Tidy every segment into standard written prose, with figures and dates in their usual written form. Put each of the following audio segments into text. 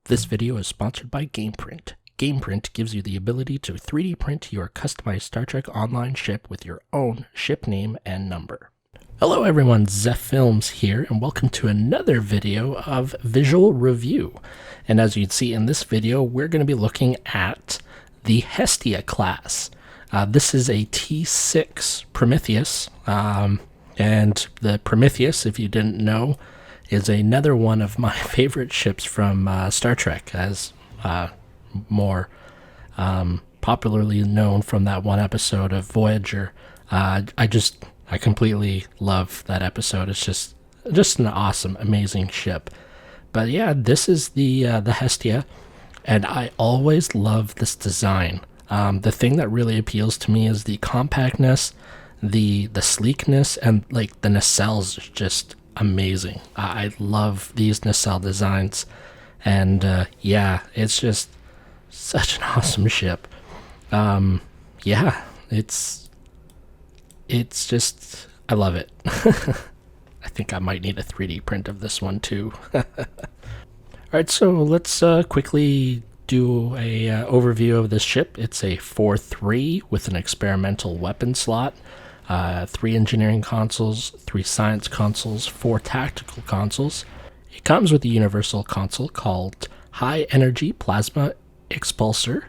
This video is sponsored by GamePrint. GamePrint gives you the ability to 3D print your customized Star Trek Online ship with your own ship name and number. Hello everyone, Zeph Films here, and welcome to another video of visual review. And as you'd see in this video, we're going to be looking at the Hestia class. This is a T6 Prometheus, and the Prometheus, if you didn't know, is another one of my favorite ships from Star Trek, as more popularly known from that one episode of Voyager. I completely love that episode. It's just an awesome, amazing ship. But yeah, this is the Hestia, and I always love this design. The thing that really appeals to me is the compactness, the sleekness, and like the nacelles are just amazing. I love these nacelle designs, and yeah, it's just such an awesome ship. Yeah, it's just, I love it. I think I might need a 3D print of this one too. Alright, so let's quickly do a overview of this ship. It's a 4-3 with an experimental weapon slot, 3 engineering consoles, 3 science consoles, 4 tactical consoles. It comes with a universal console called High Energy Plasma Expulsor.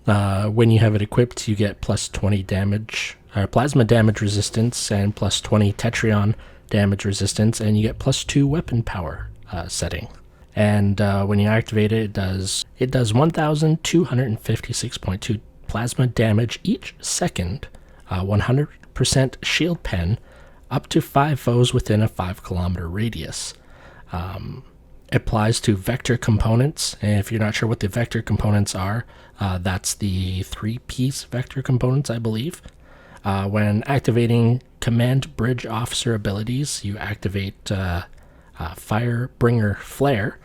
When you have it equipped, you get plus 20 damage, plasma damage resistance, and plus 20 Tetrion damage resistance, and you get plus 2 weapon power setting. And when you activate it, it does 1,256.2 plasma damage each second, 100% shield pen, up to 5 foes within a 5-kilometer radius. Applies to vector components, and if you're not sure what the vector components are, that's the 3-piece vector components, I believe. When activating Command Bridge Officer abilities, you activate Firebringer Flare,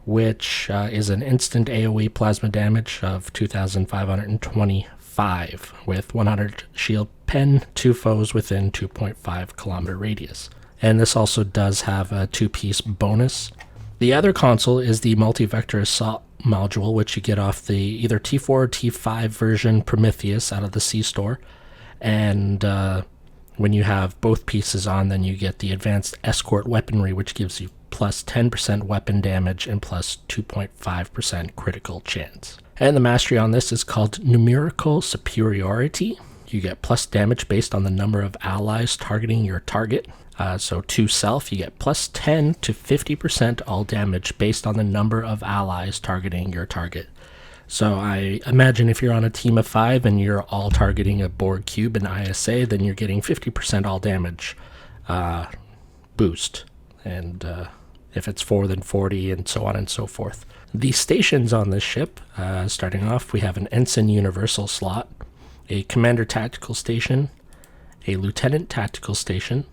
which is an instant AoE plasma damage of 2,525 with 100 shield pen, 2 foes within 2.5 kilometer radius. And this also does have a 2-piece bonus. The other console is the Multi-Vector Assault module, which you get off the either T4 or T5 version Prometheus out of the C-Store. And when you have both pieces on, then you get the Advanced Escort Weaponry, which gives you plus 10% weapon damage and plus 2.5% critical chance. And the mastery on this is called Numerical Superiority. You get plus damage based on the number of allies targeting your target. So to self, you get plus 10 to 50% all damage based on the number of allies targeting your target. So I imagine if you're on a team of 5 and you're all targeting a Borg cube and ISA, then you're getting 50% all damage boost. And if it's 4, then 40, and so on and so forth. The stations on this ship, starting off, we have an Ensign Universal slot, a Commander Tactical Station, a Lieutenant Tactical Station,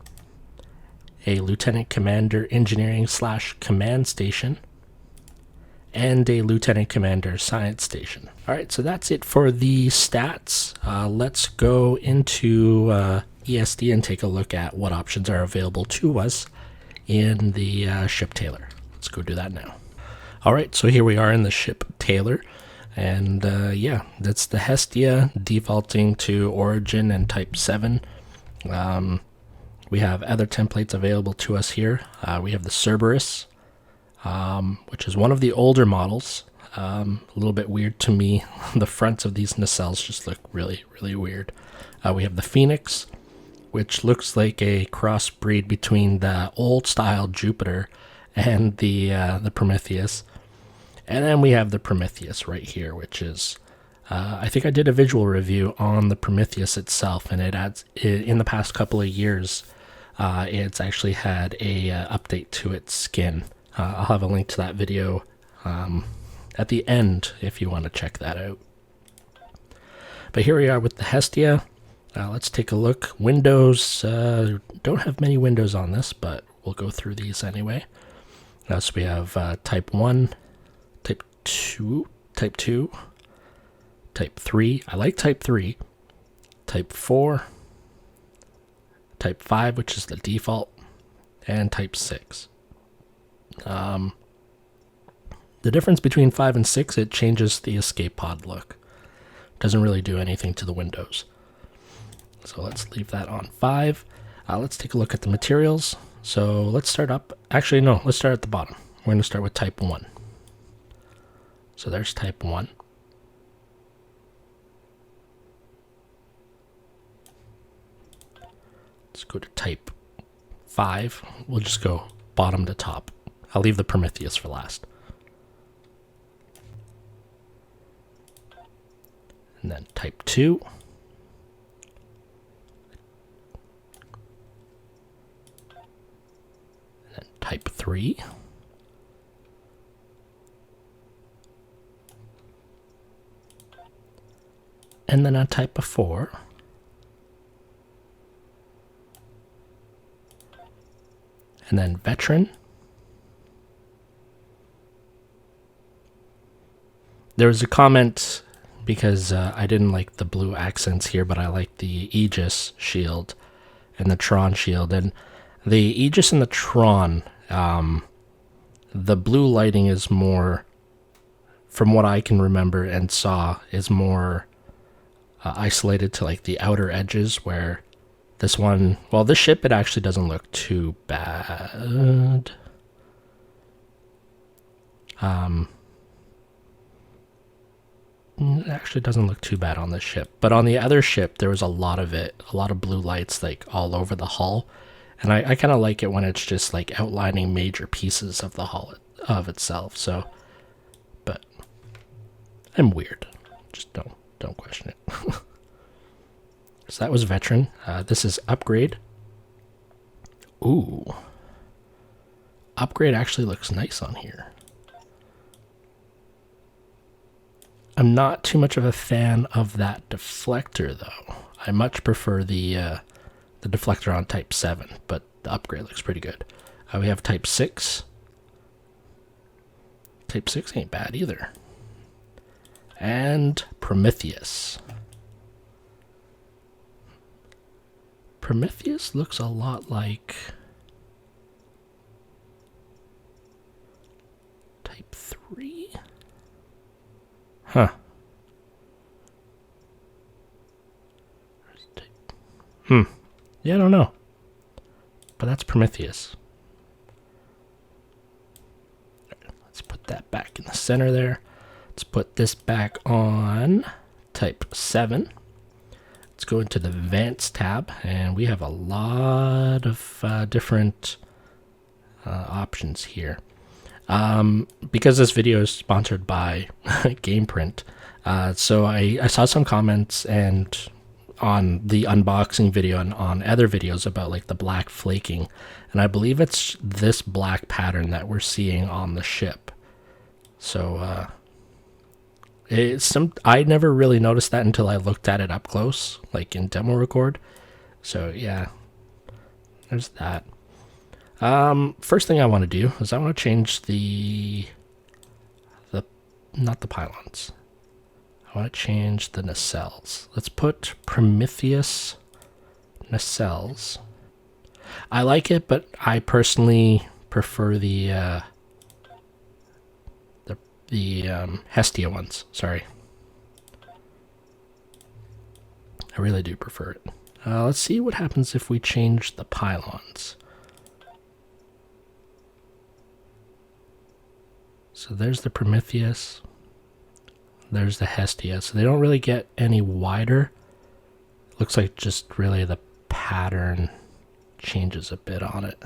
a Lieutenant Commander Engineering/Command Station, and a Lieutenant Commander Science Station. Alright, so that's it for the stats. Let's go into ESD and take a look at what options are available to us in the ship tailor. Let's go do that now. Alright, so here we are in the ship tailor, and yeah, that's the Hestia defaulting to Origin and Type 7. We have other templates available to us here. We have the Cerberus, which is one of the older models. A little bit weird to me. The fronts of these nacelles just look really, really weird. We have the Phoenix, which looks like a crossbreed between the old-style Jupiter and the Prometheus. And then we have the Prometheus right here, which is, I think I did a visual review on the Prometheus itself, and in the past couple of years, it's actually had a update to its skin. I'll have a link to that video at the end if you want to check that out. But here we are with the Hestia. Let's take a look. Windows, don't have many windows on this, but we'll go through these anyway. So we have Type 1, Type 2, Type 2, Type 3. I like Type 3. Type 4, Type 5, which is the default, and Type 6. The difference between 5 and 6, it changes the escape pod look. Doesn't really do anything to the windows. So let's leave that on 5. Let's take a look at the materials. So let's start up. Actually, no, let's start at the bottom. We're going to start with type 1. So there's type 1. Let's go to type 5. We'll just go bottom to top. I'll leave the Prometheus for last. And then type 2. And then type 3. And then a type of 4. And then veteran. There was a comment because I didn't like the blue accents here, but I like the Aegis shield and the Tron shield. And the Aegis and the Tron, the blue lighting is more, from what I can remember and saw, is more isolated to like the outer edges, where this one, well, this ship, it actually doesn't look too bad. It actually doesn't look too bad on this ship. But on the other ship, there was a lot of it, a lot of blue lights like all over the hull. And I kind of like it when it's just like outlining major pieces of the hull of itself. So, but I'm weird. Just don't question it. So that was veteran. This is upgrade. Ooh. Upgrade actually looks nice on here. I'm not too much of a fan of that deflector, though. I much prefer the deflector on type 7, but the upgrade looks pretty good. We have type 6. Type 6 ain't bad either. And Prometheus. Prometheus looks a lot like type 3. Huh. Yeah, I don't know. But that's Prometheus. Let's put that back in the center there. Let's put this back on type 7. Let's go into the Advanced tab, and we have a lot of different options here. Because this video is sponsored by GamePrint, so I saw some comments and on the unboxing video and on other videos about like the black flaking, and I believe it's this black pattern that we're seeing on the ship. So I never really noticed that until I looked at it up close, like in demo record. So yeah, there's that. First thing I want to do is I want to change not the pylons. I want to change the nacelles. Let's put Prometheus nacelles. I like it, but I personally prefer the Hestia ones. Sorry. I really do prefer it. Let's see what happens if we change the pylons. So there's the Prometheus. There's the Hestia. So they don't really get any wider. Looks like just really the pattern changes a bit on it.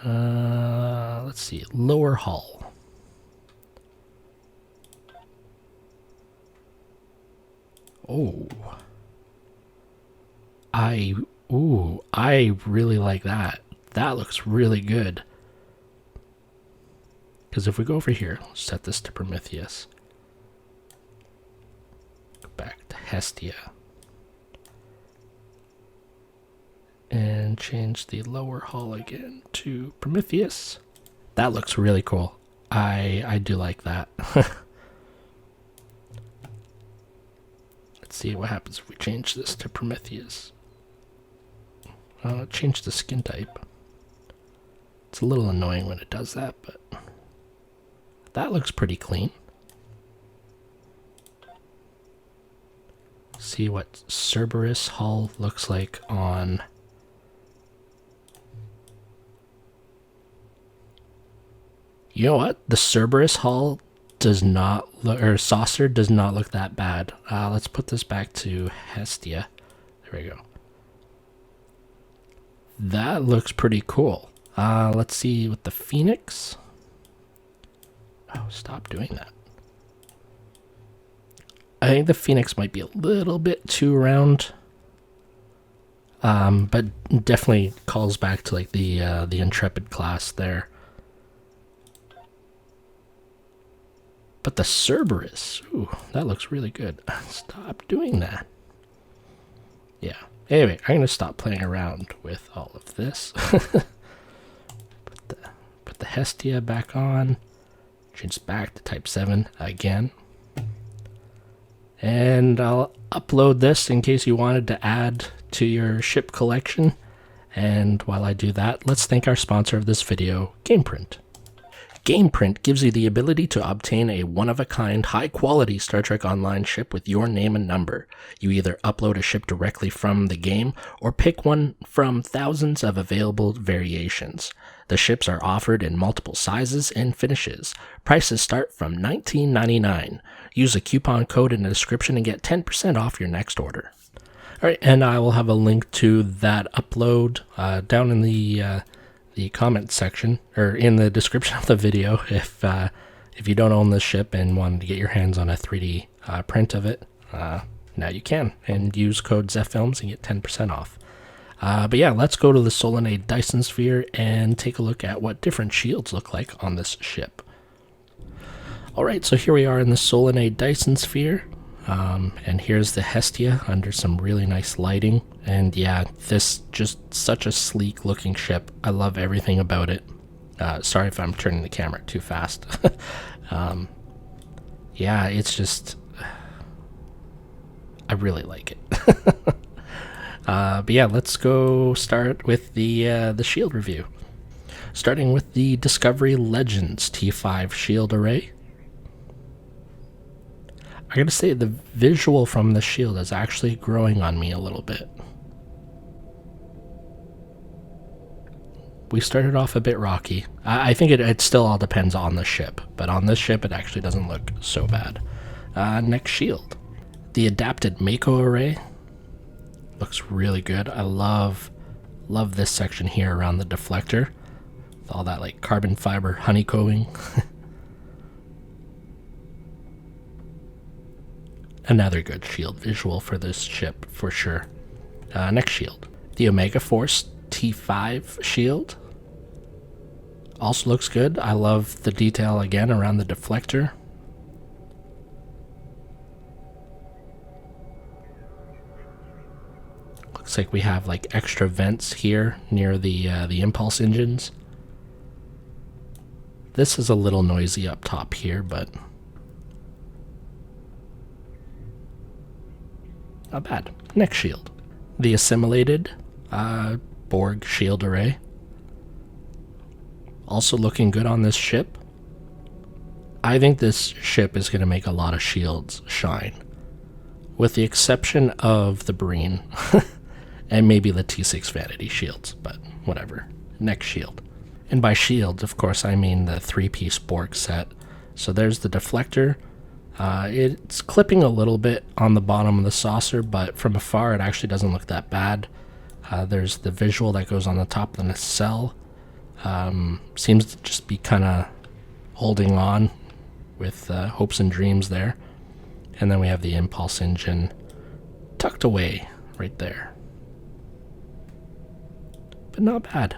Let's see. Lower hull. Oh. I really like that. That looks really good. Because if we go over here, set this to Prometheus. Go back to Hestia. And change the lower hull again to Prometheus. That looks really cool. I do like that. Let's see what happens if we change this to Prometheus. Change the skin type. It's a little annoying when it does that, but That looks pretty clean. See what Cerberus hull looks like on... You know what? The Cerberus hull does not look, or saucer does not look that bad. Let's put this back to Hestia. There we go. That looks pretty cool. Let's see with the Phoenix. Oh, stop doing that. I think the Phoenix might be a little bit too round. But definitely calls back to like the Intrepid class there. But the Cerberus, ooh, that looks really good. Stop doing that. Yeah. Anyway, I'm going to stop playing around with all of this. Put the Hestia back on. Change back to Type 7 again. And I'll upload this in case you wanted to add to your ship collection. And while I do that, let's thank our sponsor of this video, GamePrint. GamePrint gives you the ability to obtain a one-of-a-kind, high-quality Star Trek Online ship with your name and number. You either upload a ship directly from the game, or pick one from thousands of available variations. The ships are offered in multiple sizes and finishes. Prices start from $19.99. Use a coupon code in the description and get 10% off your next order. Alright, and I will have a link to that upload down in the comment section, or in the description of the video, if you don't own this ship and wanted to get your hands on a 3D print of it. Now you can, and use code ZEFFilms and get 10% off. But yeah, let's go to the Solanae Dyson sphere and take a look at what different shields look like on this ship. Alright, so here we are in the Solanae Dyson sphere. And here's the Hestia under some really nice lighting. And yeah, this just such a sleek looking ship. I love everything about it. Sorry if I'm turning the camera too fast. Yeah, it's just... I really like it. But yeah, let's go start with the shield review. Starting with the Discovery Legends T5 shield array. I gotta say, the visual from the shield is actually growing on me a little bit. We started off a bit rocky. I think it still all depends on the ship, but on this ship it actually doesn't look so bad. Next shield. The adapted Mako array looks really good. I love this section here around the deflector. With all that like carbon fiber honeycombing. Another good shield visual for this ship, for sure. Next shield. The Omega Force T5 shield. Also looks good. I love the detail again around the deflector. Looks like we have like extra vents here near the impulse engines. This is a little noisy up top here, but... not bad. Next shield. The assimilated Borg shield array. Also looking good on this ship. I think this ship is going to make a lot of shields shine. With the exception of the Breen. And maybe the T6 Vanity Shields, but whatever. Next shield. And by shield, of course, I mean the 3-piece Borg set. So there's the deflector. It's clipping a little bit on the bottom of the saucer, but from afar it actually doesn't look that bad. There's the visual that goes on the top of the nacelle. Seems to just be kind of holding on with hopes and dreams there. And then we have the impulse engine tucked away right there. But not bad.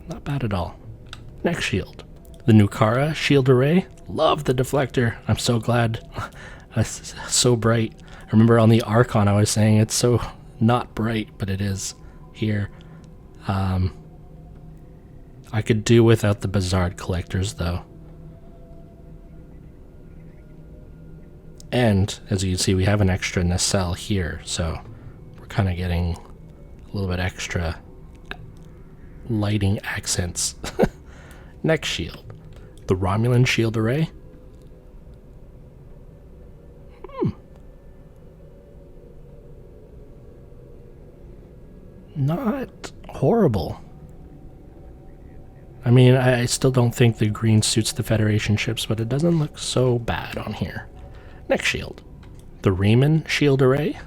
Not bad at all. Next shield. The Nukara shield array. Love the deflector. I'm so glad. It's so bright. I remember on the Archon I was saying it's so not bright, but it is here. I could do without the Bizarre collectors though. And as you can see, we have an extra nacelle here, so we're kind of getting a little bit extra lighting accents. Next shield. The Romulan shield array. Not horrible. I mean, I still don't think the green suits the Federation ships, but it doesn't look so bad on here. Next shield. The Raymond shield array.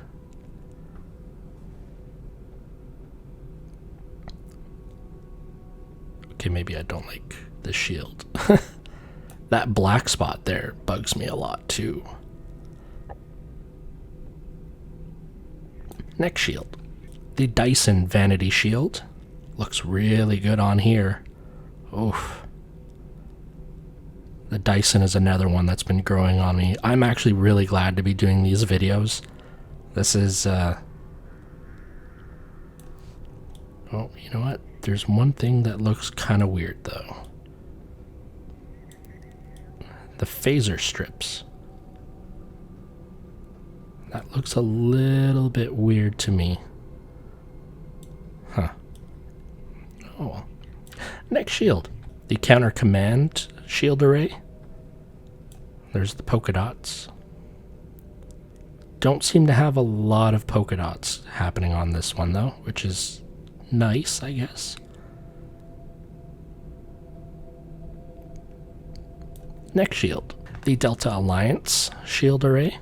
Okay, maybe I don't like this shield. That black spot there bugs me a lot too. Next shield. The Dyson Vanity Shield. Looks really good on here. Oof. The Dyson is another one that's been growing on me. I'm actually really glad to be doing these videos. This is, oh, you know what? There's one thing that looks kind of weird, though. The phaser strips. That looks a little bit weird to me. Huh. Oh. Next shield. The Counter Command shield array. There's the polka dots. Don't seem to have a lot of polka dots happening on this one, though, which is nice, I guess. Next shield. The Delta Alliance shield array.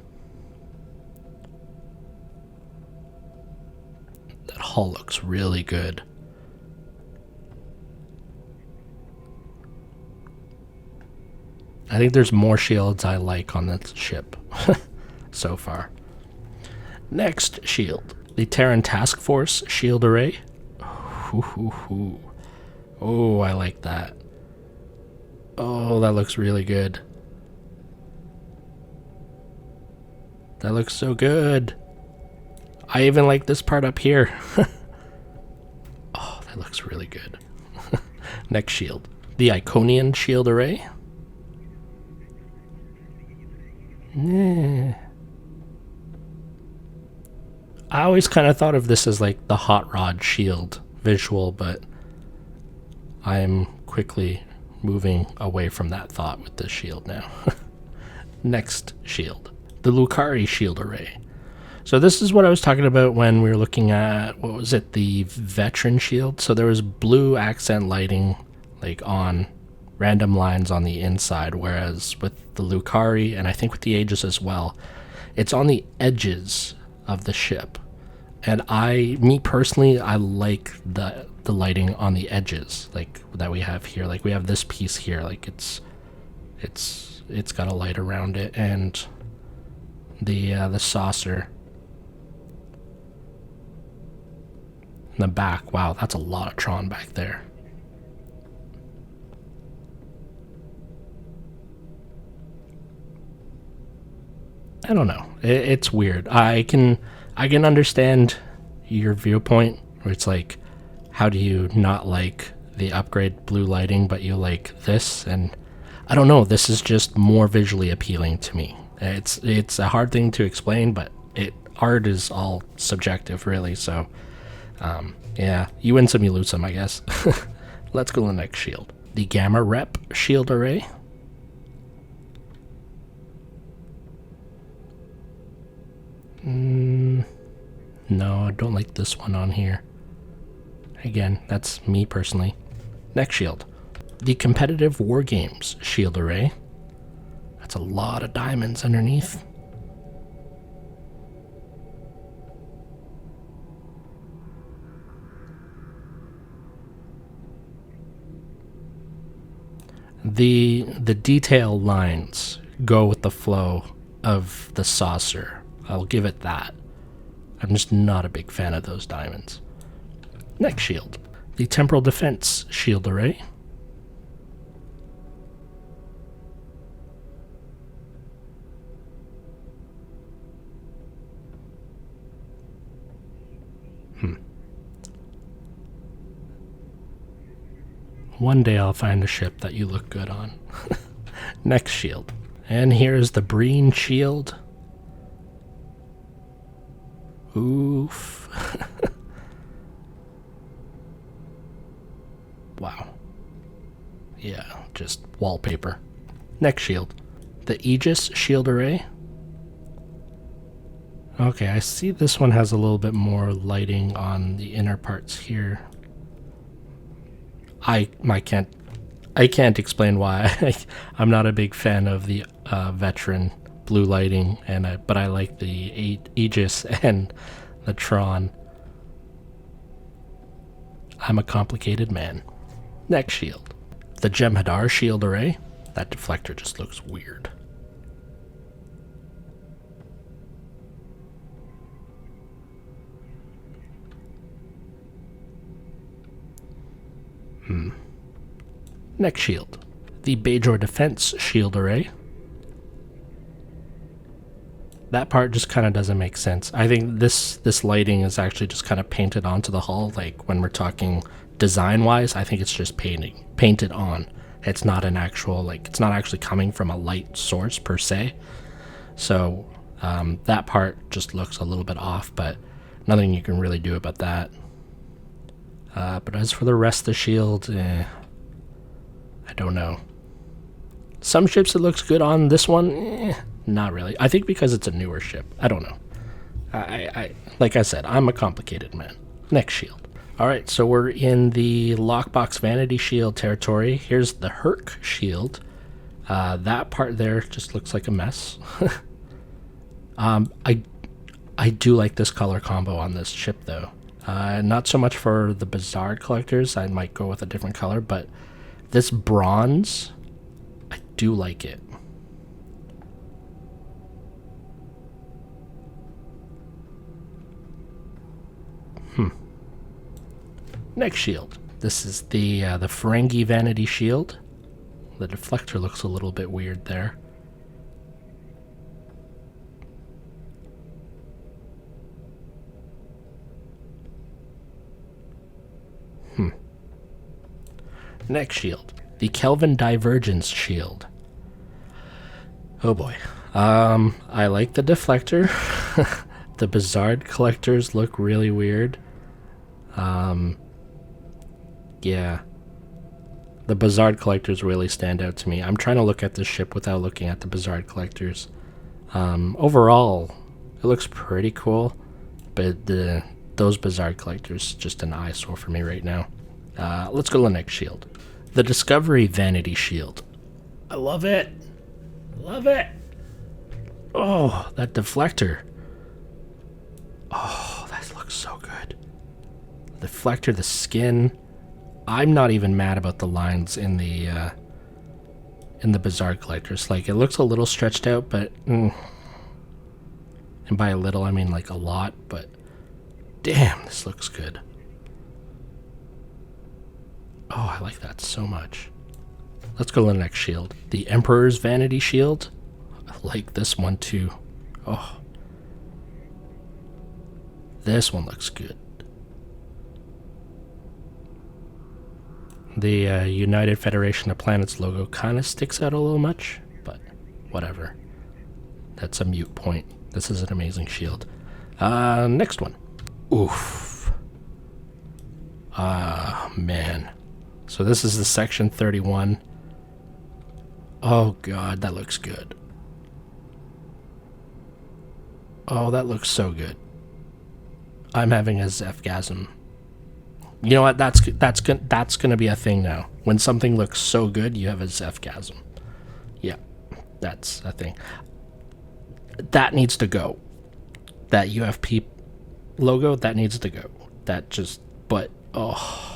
That hull looks really good. I think there's more shields I like on this ship so far. Next shield. The Terran Task Force shield array. Oh, I like that. Oh, that looks really good. That looks so good. I even like this part up here. Oh, that looks really good. Next shield. The Iconian shield array. I always kind of thought of this as like the hot rod shield visual, but I'm quickly moving away from that thought with this shield now. Next shield. The Lucari shield array. So this is what I was talking about when we were looking at, what was it, the veteran shield. So there was blue accent lighting like on random lines on the inside, whereas with the Lucari, and I think with the Aegis as well, it's on the edges of the ship. And me personally, I like the lighting on the edges, like that we have here. Like we have this piece here, like it's got a light around it, and the saucer in the back. Wow, that's a lot of Tron back there. I don't know. It's weird. I can understand your viewpoint, where it's like, how do you not like the upgrade blue lighting, but you like this? And I don't know. This is just more visually appealing to me. It's a hard thing to explain, but art is all subjective, really. So, yeah, you win some, you lose some, I guess. Let's go to the next shield. The Gamma Rep shield array. No, I don't like this one on here. Again, that's me personally. Next shield. The Competitive War Games shield array. That's a lot of diamonds underneath. The detail lines go with the flow of the saucer. I'll give it that. I'm just not a big fan of those diamonds. Next shield. The Temporal Defense shield array. One day I'll find a ship that you look good on. Next shield. And here's the Breen shield. Oof. Wow. Yeah, just wallpaper. Next shield. The Aegis shield array. Okay, I see this one has a little bit more lighting on the inner parts here. I can't explain why. I'm not a big fan of the veteran blue lighting, but I like the Aegis and the Tron. I'm a complicated man. Next shield. The Jem'Hadar shield array. That deflector just looks weird. Next shield. The Bajor Defense shield array. That part just kind of doesn't make sense. I think this lighting is actually just kind of painted onto the hull. Like when we're talking design-wise, I think it's just painted on. It's not an actual, it's not actually coming from a light source per se. So that part just looks a little bit off, but nothing you can really do about that. But as for the rest of the shield, I don't know. Some ships it looks good on. This one, not really. I think because it's a newer ship. I don't know. Like I said, I'm a complicated man. Next shield. Alright, so we're in the Lockbox Vanity Shield territory. Here's the Herc shield. That part there just looks like a mess. I do like this color combo on this ship though. Not so much for the Bizarre collectors. I might go with a different color, but this bronze, I do like it. Next shield. This is the Ferengi Vanity Shield. The deflector looks a little bit weird there. Next shield. The Kelvin Divergence shield. Oh boy. I like the deflector. The Bizarre collectors look really weird. Yeah. The Bizarre collectors really stand out to me. I'm trying to look at this ship without looking at the Bizarre collectors. Overall, it looks pretty cool, but those Bizarre collectors just an eyesore for me right now. Let's go to the next shield. The Discovery Vanity Shield. I love it. Love it. Oh, that deflector. Oh, that looks so good. The deflector, the skin. I'm not even mad about the lines in the Bizarre collectors. Like, it looks a little stretched out, but and by a little I mean like a lot, but damn, this looks good. Oh, I like that so much. Let's go to the next shield. The Emperor's Vanity Shield. I like this one too. Oh, this one looks good. The United Federation of Planets logo kind of sticks out a little much, but whatever. That's a mute point. This is an amazing shield. Next one. Oof. Man. So this is the Section 31. Oh god, that looks good. Oh, that looks so good. I'm having a Zephgasm. You know what? That's gonna be a thing now. When something looks so good, you have a Zephgasm. Yeah, that's a thing. That needs to go. That UFP logo, that needs to go. That just, but oh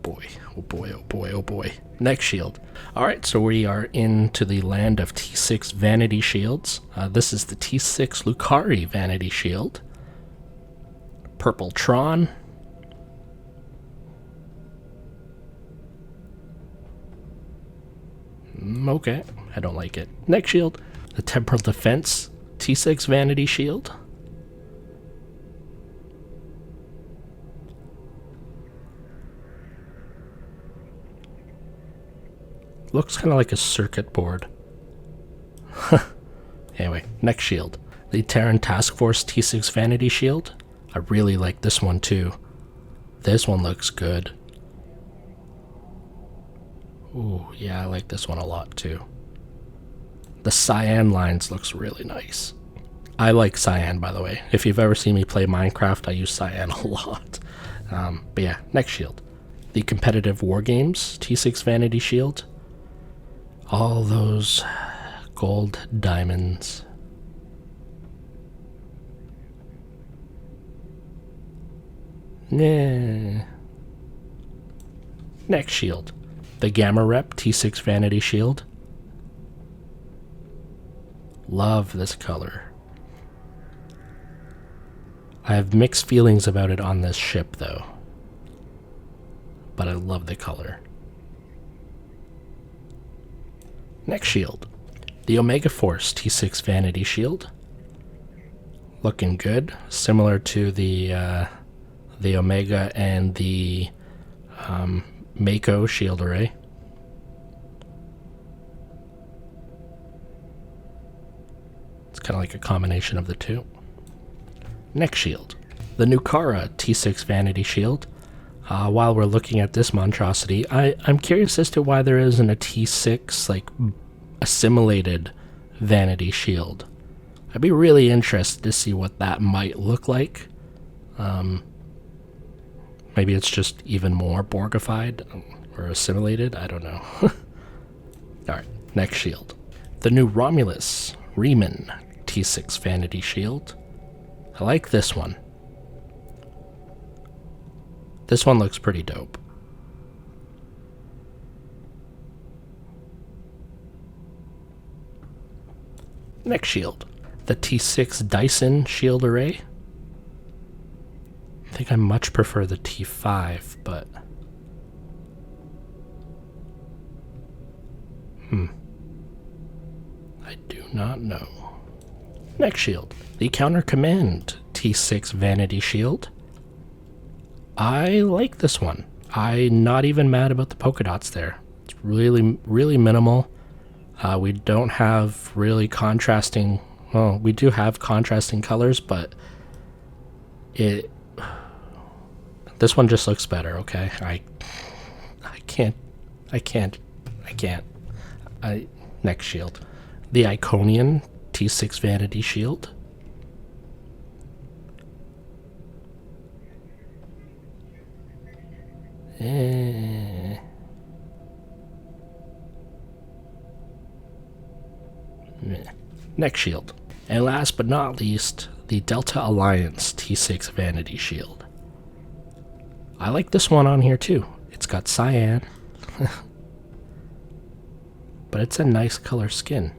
boy, oh boy, oh boy, oh boy. Next shield. All right, so we are into the land of T6 Vanity Shields. This is the T6 Lucari Vanity Shield. Purple Tron. Okay, I don't like it. Next shield, the Temporal Defense T6 Vanity Shield. Looks kind of like a circuit board. Anyway, next shield, the Terran Task Force T6 Vanity Shield. I really like this one too. This one looks good. Ooh, yeah, I like this one a lot too. The cyan lines looks really nice. I like cyan, by the way. If you've ever seen me play Minecraft, I use cyan a lot. But yeah, next shield. The competitive war games T6 Vanity Shield. All those gold diamonds. Nah. Next shield. The Gamma Rep T6 Vanity Shield. Love this color. I have mixed feelings about it on this ship though, but I love the color. Next shield. The Omega Force T6 Vanity Shield. Looking good, similar to the Omega and the Mako shield array. It's kind of like a combination of the two. Next shield. The Nukara T6 Vanity Shield. While we're looking at this monstrosity, I'm curious as to why there isn't a T6 like assimilated Vanity Shield. I'd be really interested to see what that might look like. Maybe it's just even more Borgified or assimilated, I don't know. Alright, next shield. The new Romulus Raymond T6 Vanity Shield. I like this one. This one looks pretty dope. Next shield. The T6 Dyson shield array. I think I much prefer the T5, but... I do not know. Next shield. The Counter Command T6 Vanity Shield. I like this one. I'm not even mad about the polka dots there. It's really, really minimal. We don't have really contrasting... Well, we do have contrasting colors, but this one just looks better, okay? I can't. Next shield. The Iconian T6 Vanity Shield. Next shield. And last but not least, the Delta Alliance T6 Vanity Shield. I like this one on here too. It's got cyan. But it's a nice color skin.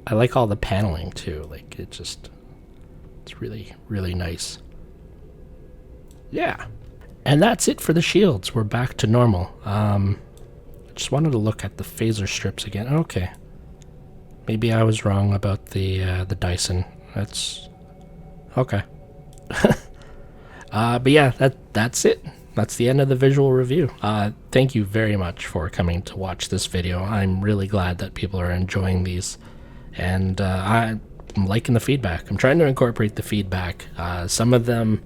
I like all the paneling too. Like it's really, really nice. Yeah. And that's it for the shields. We're back to normal. I just wanted to look at the phaser strips again. Okay. Maybe I was wrong about the Dyson. That's okay. But yeah, that's it. That's the end of the visual review. Thank you very much for coming to watch this video. I'm really glad that people are enjoying these, and I'm liking the feedback. I'm trying to incorporate the feedback. Some of them,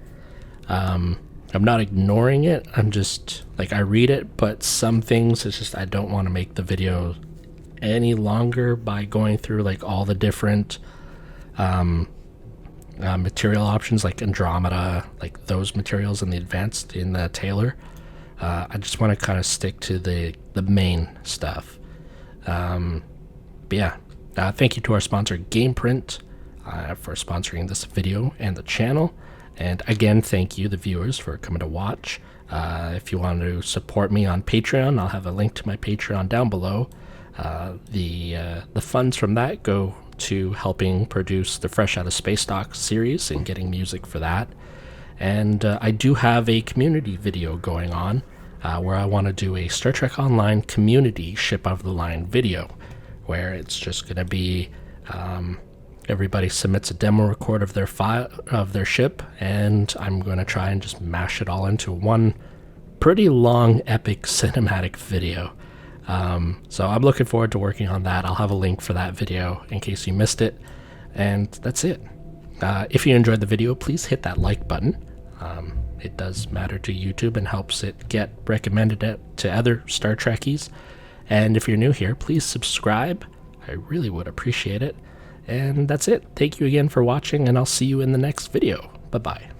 I'm not ignoring it. I'm just like, I read it, but some things it's just I don't want to make the video any longer by going through like all the different material options like Andromeda, like those materials in the advanced, in the tailor. I just want to kind of stick to the main stuff. But yeah, thank you to our sponsor GamePrint for sponsoring this video and the channel. And again, thank you, the viewers, for coming to watch. If you want to support me on Patreon, I'll have a link to my Patreon down below. The funds from that go to helping produce the Fresh Out of Space Dock series and getting music for that. And I do have a community video going on where I want to do a Star Trek Online community ship of the line video, where it's just going to be everybody submits a demo record of their file of their ship, and I'm going to try and just mash it all into one pretty long epic cinematic video. So I'm looking forward to working on that. I'll have a link for that video in case you missed it. And that's it. If you enjoyed the video, please hit that like button. It does matter to YouTube and helps it get recommended to other Star Trekkies. And if you're new here, please subscribe. I really would appreciate it. And that's it. Thank you again for watching, and I'll see you in the next video. Bye-bye.